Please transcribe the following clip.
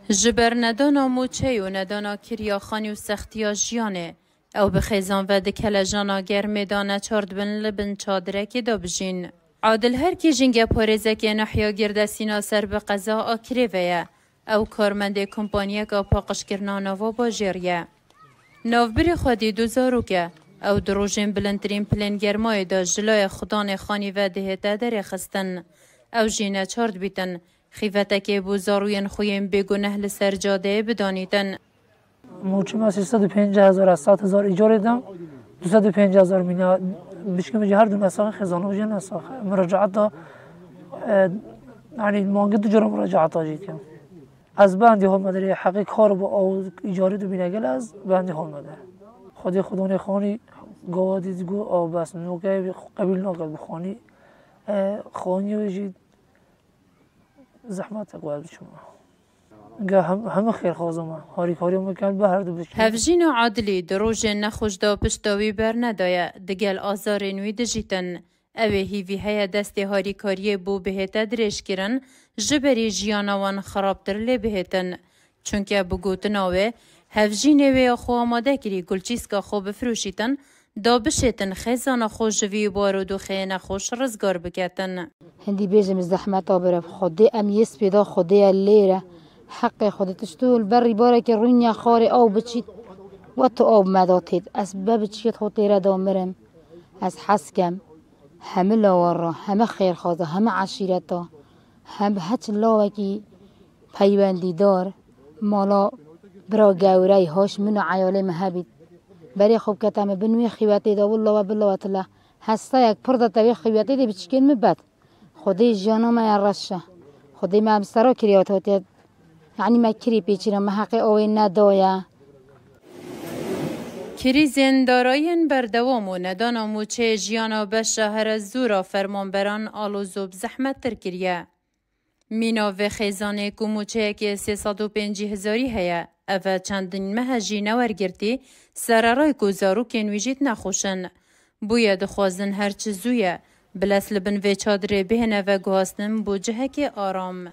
جبر ندانا موچه و ندانا کریا خانی و سختیا جیانه او بخیزان و دکل جانا گرمه دانه چارد بن لبن چادره که دا بجین. عادل هر کی جنگ پارزه که نحیا گرده سینا سر به قضا آکره ویه او کارمنده کمپانیه که پاقش کرنانا و باجریه. نوبری خودی 2000 که او دروژین بلندترین پلن گرمای دا جلای خدان خانی و دهتا در خستن او جینه چارد بیتن خیفته که بوزاروین خویم بگونه لسر جاده بدانیدن. موچه ما 350,000 از 7,000 ایجار دادم 250,000 مینا بشکم جهر دو نساخ خزانه و جن نساخ مراجعات دا یعنی مانگه دو جرم مراجعات آجید کم از بندی ها مداری حقی کار با او ایجاری دو بینگل از بندی ها مدار خودی خودان خانی گوادی دیگو آو بس نوکه قبیل ناکد بخانی خانی وجید زحمت اقوال شما همه خیر خوازم هاری کاری میکرد به هر دو بشه. هفجین عادلی دروژ نخوش دا پشتاوی بر ندایا دگل آزار نوی دجیتن اوه هیوی های دست هاری کاری بو بهتا درش کرن جبری جیانوان خرابتر لی بهتن چونکه بگوتن اوه هفجین اوه خو آماده کری گلچیسکا خو بفروشیتن دا بشیتن خیزان خو جوی بارو دو خیین خوش رزگار بکتن. هندی بیجم زحمت آبرف خودی امیس پیدا خودی لیره حق خودت شتول بری باره که رونیا خاری آب بچید و تو آب مداتید از بچید خود تیره دامرم از حسکم همه لاوارا همه خیرخوازه همه عشیرتا هم هچ لاوکی پیوندی دار مالا برا گوری هاش منو عیاله مهبید بری خوب کتم بنوی خیواتی دا والله و بالله و تلا هستا یک پرده تاوی خیواتی دی بچکین مبد خودی جانا ما رشه خودی ما بسرا کریات هاتید یعنی ما کری پیچیرم ما حقی اوی ندایا کریزین داراین بردوام و ندانا موچه جیانا به شهر زورا فرمانبران آلوزوب زحمت تر کریه. مینا و خیزانه که موچه که 350,000 هیا اوه چندین مهجی نورگرتی سرارای گزارو که نویجید نخوشن. بویا دخوازن هرچه زویه بلس لبن و چادره بهنه و گوهستن بو جهه که آرام.